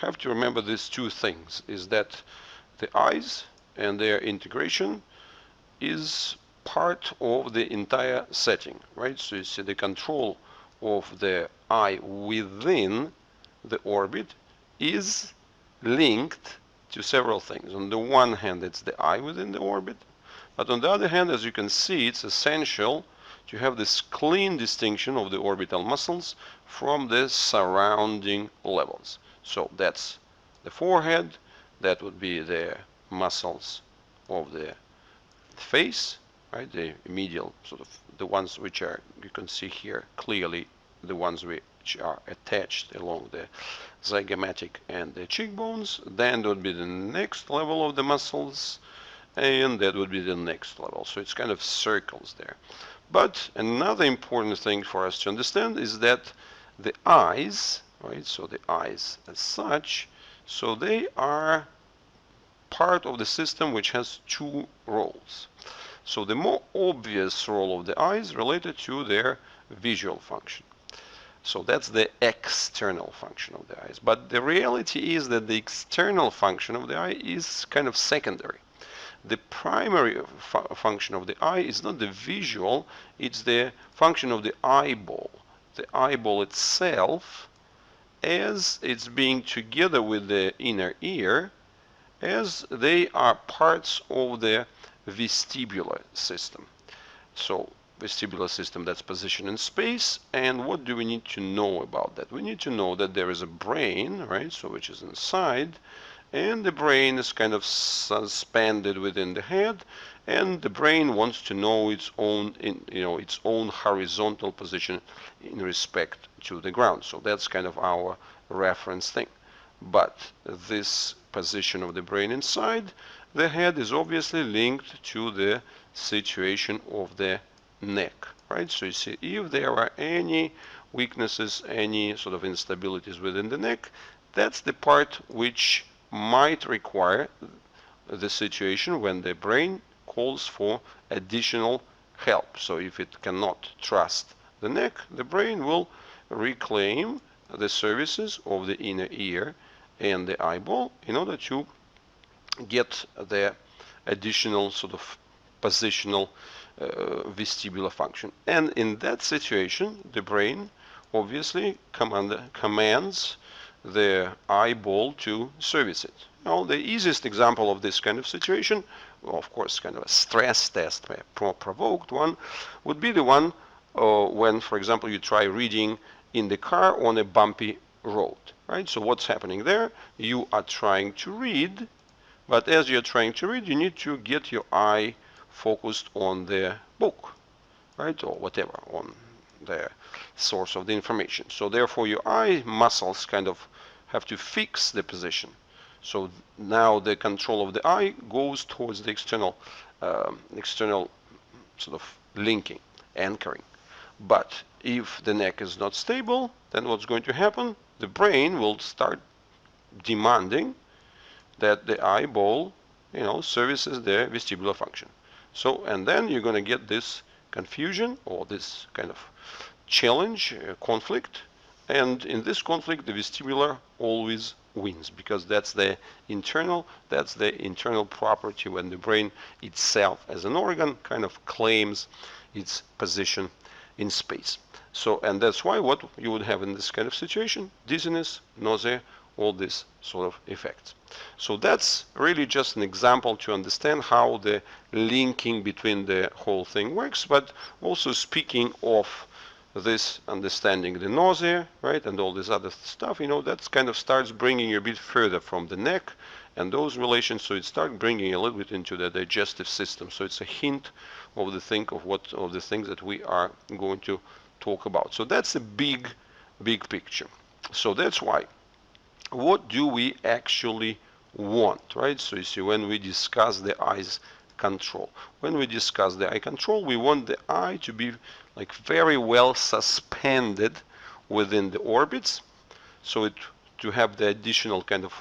have to remember these two things, is that the eyes and their integration is part of the entire setting, right? So you see the control of the eye within the orbit is linked to several things. On the one hand, it's the eye within the orbit, but on the other hand, as you can see, it's essential to have this clean distinction of the orbital muscles from the surrounding levels. So that's the forehead, that would be the muscles of the face, right? The medial, sort of the ones which are, you can see here clearly, the ones which are attached along the zygomatic and the cheekbones. Then there would be the next level of the muscles, and that would be the next level. So it's kind of circles there. But another important thing for us to understand is that the eyes, right? So the eyes as such, so they are part of the system which has two roles. So the more obvious role of the eye is related to their visual function. So that's the external function of the eyes. But the reality is that the external function of the eye is kind of secondary. The primary function of the eye is not the visual, it's the function of the eyeball. The eyeball itself, as it's being together with the inner ear, as they are parts of the vestibular system. So vestibular system, that's position in space. And what do we need to know about that? We need to know that there is a brain, right? So which is inside, and the brain is kind of suspended within the head, and the brain wants to know its own, its own horizontal position in respect to the ground. So that's kind of our reference thing. But this position of the brain inside the head is obviously linked to the situation of the neck, right? So you see, if there are any weaknesses, any sort of instabilities within the neck, that's the part which might require the situation when the brain calls for additional help. So if it cannot trust the neck, the brain will reclaim the services of the inner ear and the eyeball in order to get the additional sort of positional vestibular function. And in that situation, the brain obviously commands the eyeball to service it. Now, the easiest example of this kind of situation, well, of course, kind of a stress test, a provoked one, would be the one when, for example, you try reading in the car on a bumpy road, right? So what's happening there? You are trying to read, but as you're trying to read, you need to get your eye focused on the book, right? Or whatever, on the source of the information. So therefore, your eye muscles kind of have to fix the position. So now the control of the eye goes towards the external sort of linking, anchoring. But if the neck is not stable, then what's going to happen? The brain will start demanding that the eyeball, services the vestibular function. So, and then you're going to get this confusion or this kind of challenge, conflict. And in this conflict, the vestibular always wins, because that's the internal property when the brain itself as an organ kind of claims its position in space. So, and that's why what you would have in this kind of situation: dizziness, nausea, all these sort of effects. So that's really just an example to understand how the linking between the whole thing works, but also speaking of this understanding the nausea, right, and all this other stuff, that kind of starts bringing you a bit further from the neck and those relations, so it starts bringing a little bit into the digestive system. So it's a hint of the things that we are going to talk about. So that's a big picture. So that's why, what do we actually want, right? So you see, when we discuss the eye's control, when we discuss the eye control, we want the eye to be like very well suspended within the orbits, so to have the additional kind of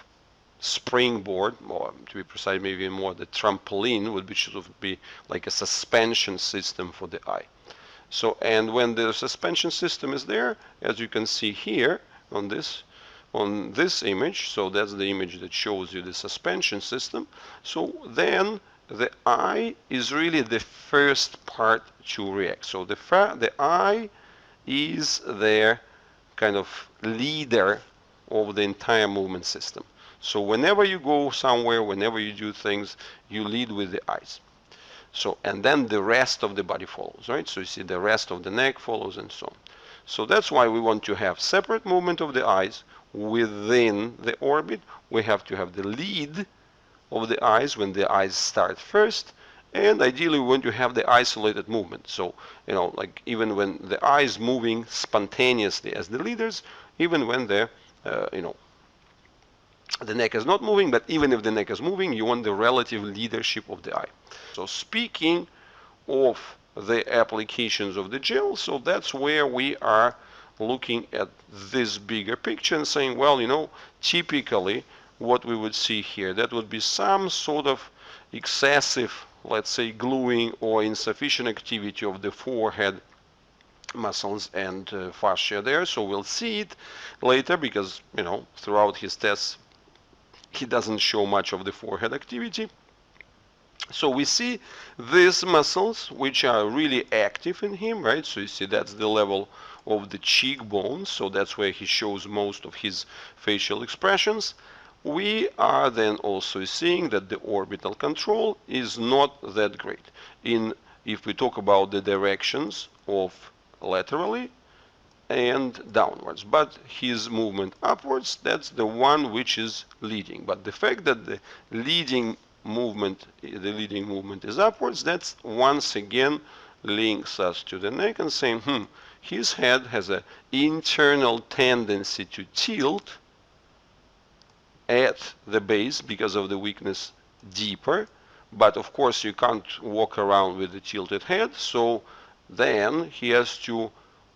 springboard, or to be precise, maybe more the trampoline would be like a suspension system for the eye. So, and when the suspension system is there, as you can see here on this on this image, so that's the image that shows you the suspension system, so then the eye is really the first part to react. So the eye is their kind of leader of the entire movement system. So whenever you go somewhere, whenever you do things, you lead with the eyes. So, and then the rest of the body follows, right? So you see the rest of the neck follows and so on. So that's why we want to have separate movement of the eyes within the orbit. We have to have the lead of the eyes when the eyes start first, and ideally we want to have the isolated movement. So, you know, like even when the eye is moving spontaneously as the leaders, even when the, you know, the neck is not moving, but even if the neck is moving, you want the relative leadership of the eye. So speaking of the applications of the gel, so that's where we are looking at this bigger picture and saying, well, you know, typically what we would see here, that would be some sort of excessive, let's say, gluing or insufficient activity of the forehead muscles and fascia there. So we'll see it later because, you know, throughout his tests he doesn't show much of the forehead activity. So we see these muscles which are really active in him, right? So you see that's the level of the cheekbones, so that's where he shows most of his facial expressions. We are then also seeing that the orbital control is not that great. If we talk about the directions of laterally and downwards, but his movement upwards, that's the one which is leading. But the fact that the leading movement is upwards, that's once again links us to the neck and saying, his head has an internal tendency to tilt at the base because of the weakness deeper, but of course you can't walk around with a tilted head, so then he has to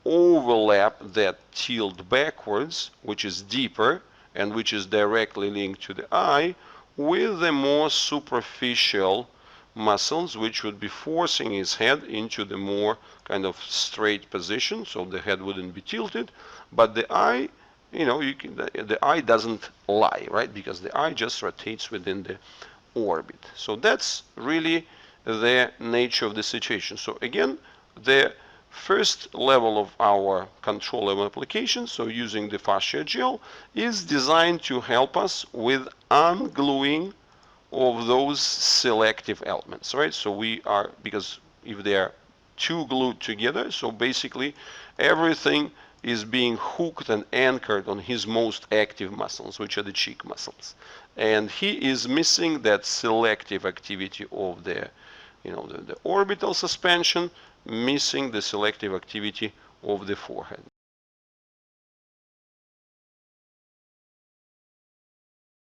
overlap that tilt backwards, which is deeper and which is directly linked to the eye, with the more superficial muscles which would be forcing his head into the more kind of straight position, so the head wouldn't be tilted, but the eye, you know, the eye doesn't lie, right? Because the eye just rotates within the orbit. So that's really the nature of the situation. So again, the first level of our control level application, so using the fascia gel, is designed to help us with ungluing of those selective elements, right? So we are, because if they are too glued together, so basically everything is being hooked and anchored on his most active muscles, which are the cheek muscles. And he is missing that selective activity of the, you know, the orbital suspension, missing the selective activity of the forehead.